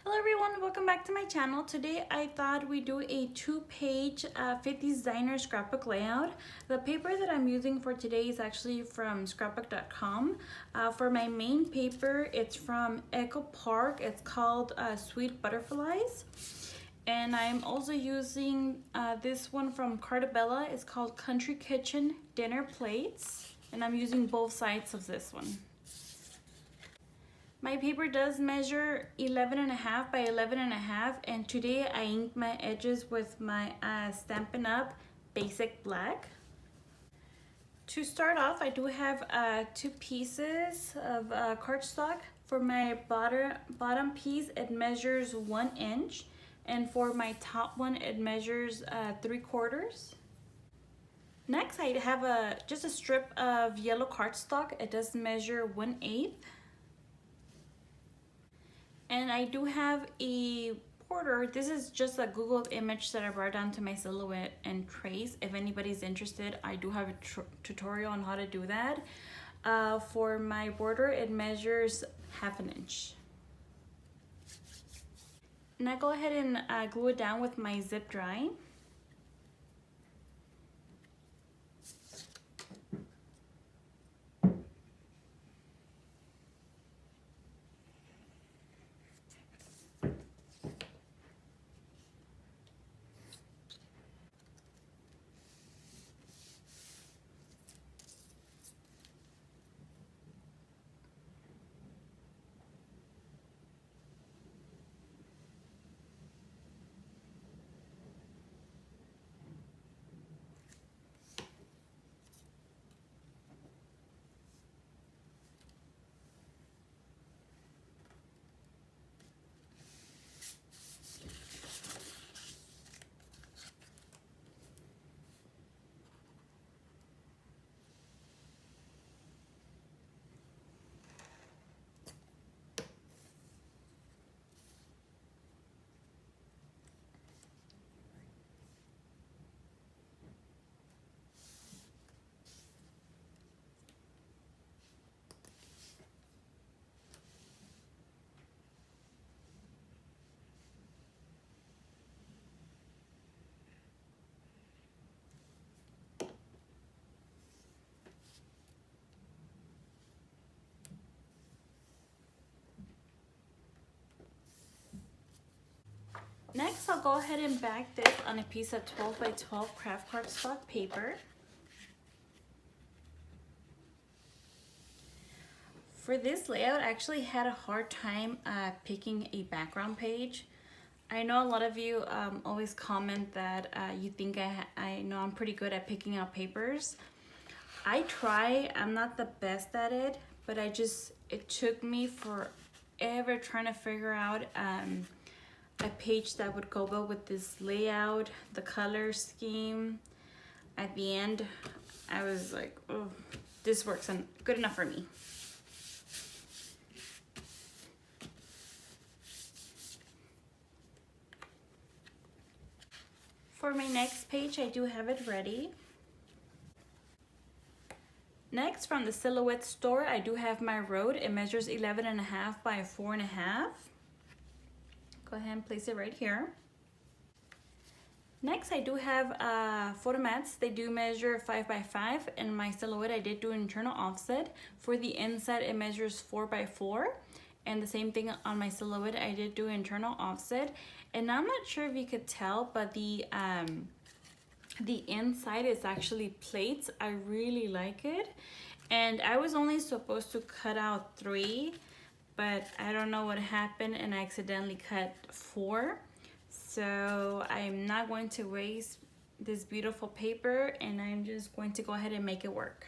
Hello everyone, welcome back to my channel. Today I thought we'd do a two-page 50's designer scrapbook layout. The paper that I'm using for today is actually from Scrapbook.com. For my main paper, it's from Echo Park. It's called Sweet Butterflies. And I'm also using this one from Cartabella. It's called Country Kitchen Dinner Plates. And I'm using both sides of this one. My paper does measure 11.5 by 11.5, and today I inked my edges with my Stampin' Up! Basic Black. To start off, I do have two pieces of cardstock. For my bottom piece, it measures 1 inch, and for my top one, it measures 3/4. Next, I have just a strip of yellow cardstock. It does measure 1/8. And I do have a border. This is just a Google image that I brought down to my silhouette and trace. If anybody's interested, I do have a tutorial on how to do that. For my border, it measures 1/2 inch. And I go ahead and glue it down with my zip dry. Next, I'll go ahead and bag this on a piece of 12 by 12 craft cardstock paper. For this layout, I actually had a hard time picking a background page. I know a lot of you always comment that you think I know I'm pretty good at picking out papers. I try, I'm not the best at it, but it took me forever trying to figure out a page that would go well with this layout, the color scheme. At the end, I was like, oh, this works and good enough for me. For my next page, I do have it ready. Next, from the Silhouette store, I do have my road. It measures 11.5 by 4.5. Go ahead and place it right here. Next, I do have photo mats. They do measure 5 by 5. And my silhouette, I did do an internal offset. For the inside, it measures 4 by 4. And the same thing on my silhouette, I did do internal offset. And I'm not sure if you could tell, but the inside is actually plates. I really like it. And I was only supposed to cut out 3, but I don't know what happened and I accidentally cut 4. So I'm not going to waste this beautiful paper, and I'm just going to go ahead and make it work.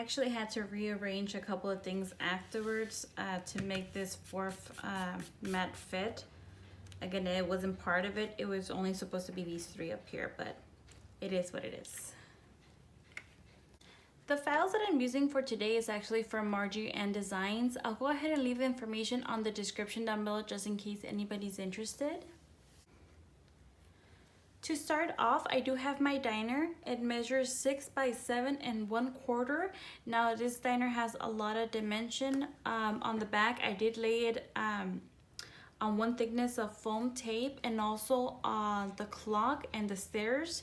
actually had to rearrange a couple of things afterwards to make this fourth mat fit. Again, it wasn't part of it. It was only supposed to be these three up here, but it is what it is. The files that I'm using for today is actually from Marjorie Ann Designs. I'll go ahead and leave the information on the description down below just in case anybody's interested. To start off, I do have my diner. It measures 6 by 7 1/4. Now this diner has a lot of dimension. On the back, I did lay it on one thickness of foam tape, and also on the clock and the stairs.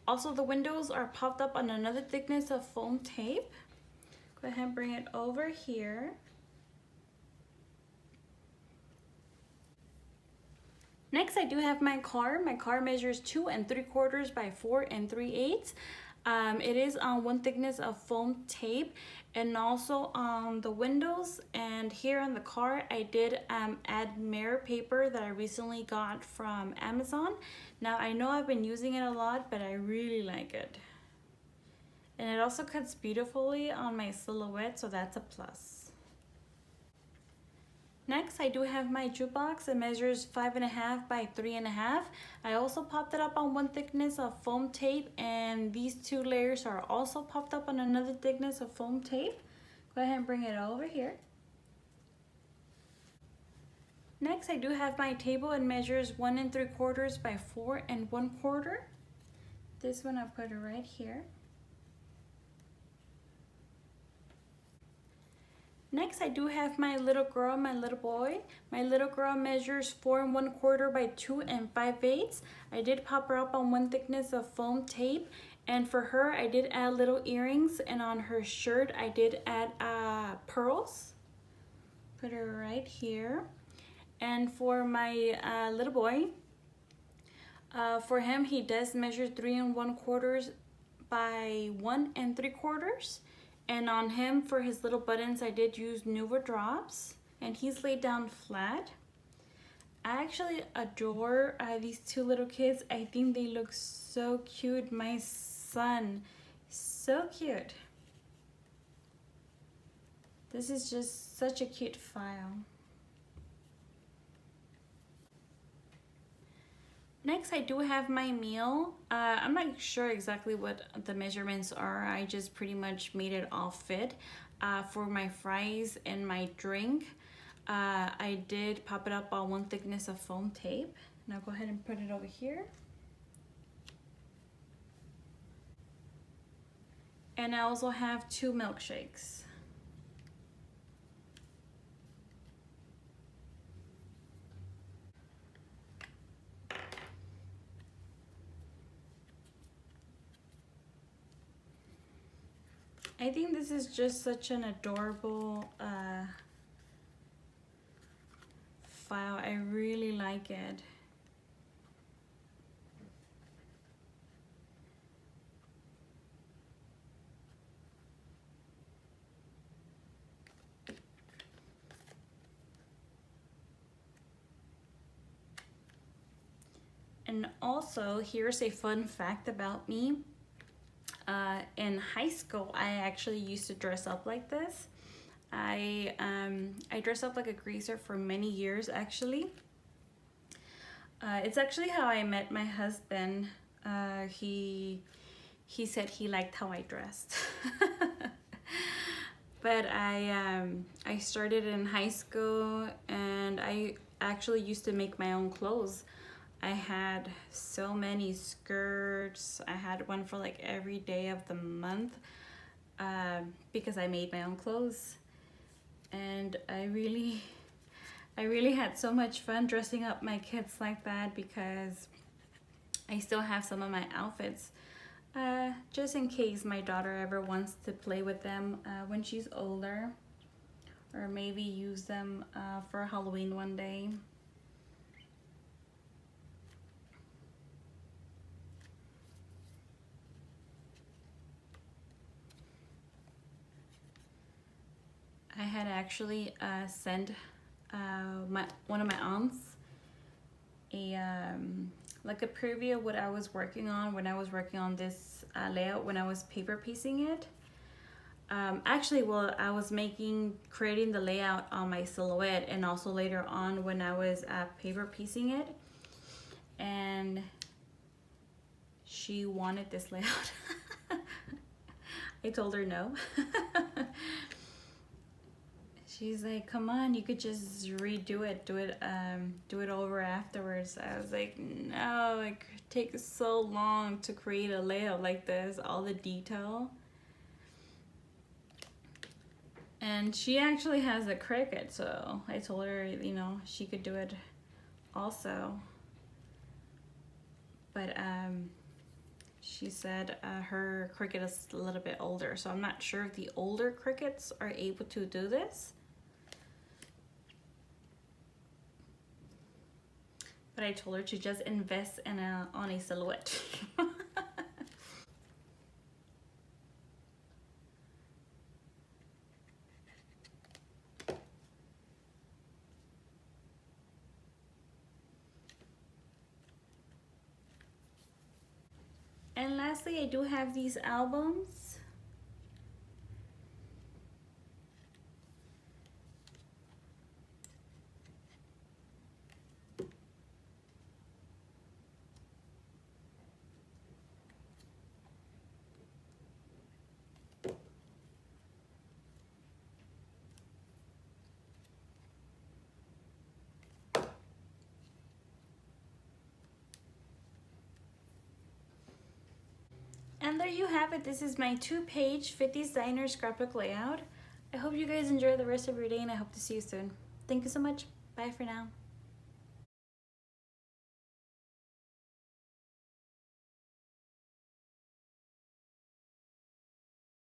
Also, the windows are popped up on another thickness of foam tape. Go ahead and bring it over here. Next, I do have my car. My car measures 2 3/4 by 4 3/8. It is on one thickness of foam tape, and also on the windows and here on the car, I did add mirror paper that I recently got from Amazon. Now, I know I've been using it a lot, but I really like it. And it also cuts beautifully on my silhouette, so that's a plus. Next, I do have my jukebox. It measures 5.5 by 3.5. I also popped it up on one thickness of foam tape, and these two layers are also popped up on another thickness of foam tape. Go ahead and bring it over here. Next, I do have my table. It measures 1 3/4 by 4 1/4. This one I'll put it right here. Next, I do have my little girl, my little boy. My little girl measures 4 1/4 by 2 5/8. I did pop her up on one thickness of foam tape, and for her, I did add little earrings, and on her shirt, I did add pearls. Put her right here. And for my little boy, for him, he does measure 3 1/4 by 1 3/4. And on him, for his little buttons, I did use Nuva drops, and he's laid down flat. I actually adore these two little kids. I think they look so cute. My son, so cute. This is just such a cute file. Next, I do have my meal. I'm not sure exactly what the measurements are. I just pretty much made it all fit. For my fries and my drink, I did pop it up on one thickness of foam tape. Now go ahead and put it over here. And I also have 2 milkshakes. I think this is just such an adorable file. I really like it. And also, here's a fun fact about me. In high school, I actually used to dress up like this. I dressed up like a greaser for many years, actually. It's actually how I met my husband. He said he liked how I dressed. But I started in high school, and I actually used to make my own clothes. I had so many skirts. I had one for like every day of the month because I made my own clothes. And I really had so much fun dressing up my kids like that, because I still have some of my outfits just in case my daughter ever wants to play with them when she's older, or maybe use them for Halloween one day. I had actually sent one of my aunts like a preview of what I was working on when I was working on this layout when I was paper piecing it. Actually, well, I was creating the layout on my silhouette, and also later on when I was paper piecing it, and she wanted this layout. I told her no. She's like, come on, you could just redo it, do it over afterwards. I was like, no, it takes so long to create a layout like this, all the detail. And she actually has a Cricut, so I told her, you know, she could do it also. But she said her Cricut is a little bit older, so I'm not sure if the older Cricuts are able to do this. But I told her to just invest in on a silhouette. And lastly, I do have these albums. And there you have it. This is my 2-page 50's Designer scrapbook layout. I hope you guys enjoy the rest of your day, and I hope to see you soon. Thank you so much. Bye for now.